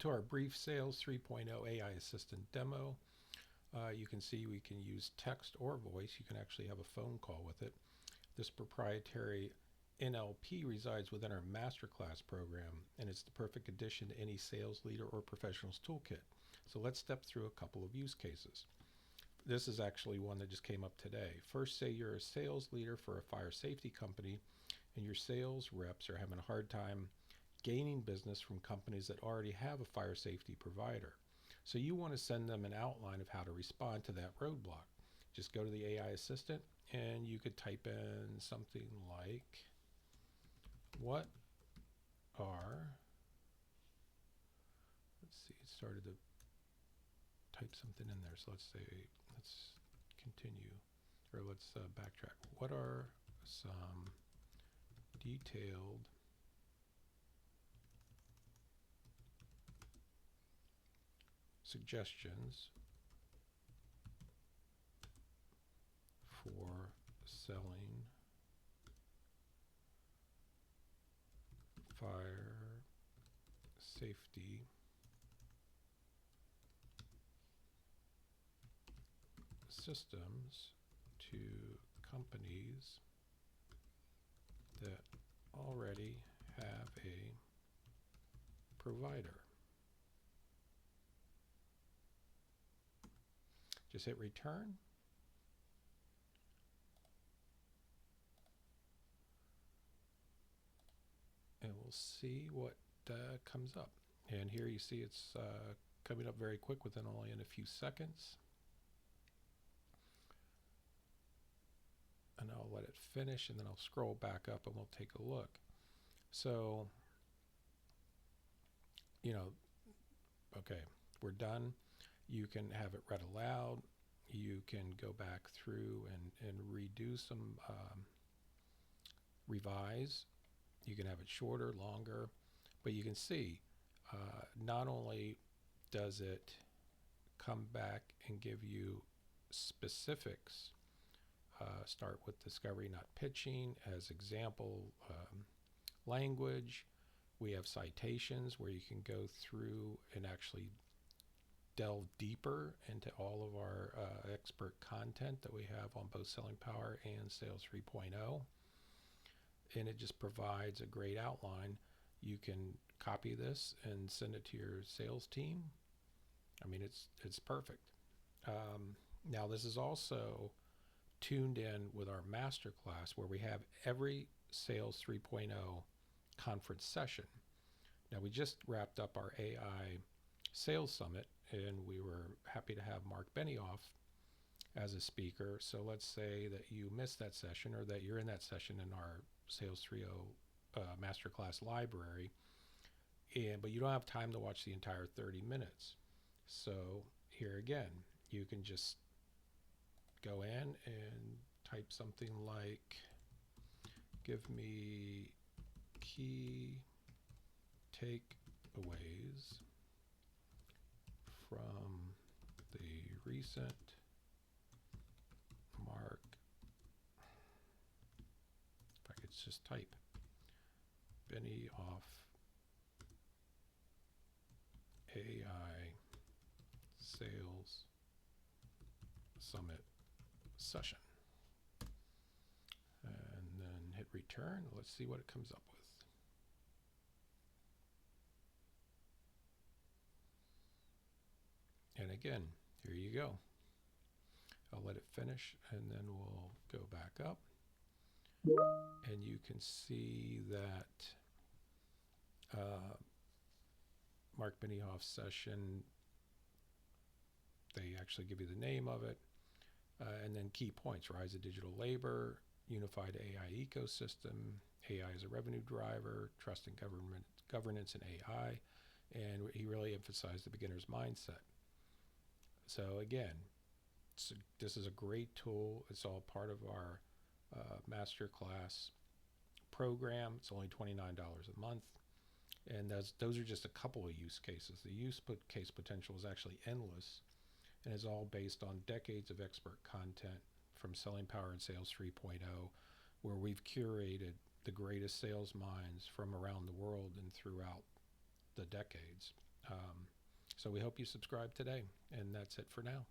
to our brief Sales 3.0 AI Assistant demo. You can see we can use text or voice. You can actually have a phone call with it. This proprietary NLP resides within our Masterclass program, and it's the perfect addition to any sales leader or professional's toolkit. So let's step through a couple of use cases. This is actually one that just came up today. First, say you're a sales leader for a fire safety company, and your sales reps are having a hard time gaining business from companies that already have a fire safety provider. So you want to send them an outline of how to respond to that roadblock. Just go to the AI assistant and you could type in something like, what are, let's see, it started to type something in there. So let's continue, or let's backtrack. What are some detailed suggestions for selling fire safety systems to companies that already have a provider? Just hit return. And we'll see what comes up. And here you see it's coming up very quick within only in a few seconds. And I'll let it finish and then I'll scroll back up and we'll take a look. So, okay, we're done. You can have it read aloud. You can go back through and redo some, revise. You can have it shorter, longer, but you can see not only does it come back and give you specifics, start with discovery, not pitching, as example language. We have citations where you can go through and actually delve deeper into all of our expert content that we have on both Selling Power and Sales 3.0. And it just provides a great outline. You can copy this and send it to your sales team. I mean, it's perfect. Now this is also tuned in with our masterclass where we have every Sales 3.0 conference session. Now we just wrapped up our AI Sales Summit and we were happy to have Mark Benioff as a speaker. So let's say that you missed that session or that you're in that session in our Sales 3.0 Masterclass library, but you don't have time to watch the entire 30 minutes. So here again, you can just go in and type something like, give me key takeaways from the recent Mark, if I could just type, Benioff AI Sales Summit session. And then hit return. Let's see what it comes up with. And again, here you go. I'll let it finish and then we'll go back up. And you can see that Mark Benioff's session, they actually give you the name of it, and then key points: rise of digital labor, unified AI ecosystem, AI as a revenue driver, trust in governance in AI, and he really emphasized the beginner's mindset. So again, this is a great tool. It's all part of our masterclass program. It's only $29 a month. And those are just a couple of use cases. The use case potential is actually endless and is all based on decades of expert content from Selling Power and Sales 3.0, where we've curated the greatest sales minds from around the world and throughout the decades. So we hope you subscribe today. And that's it for now.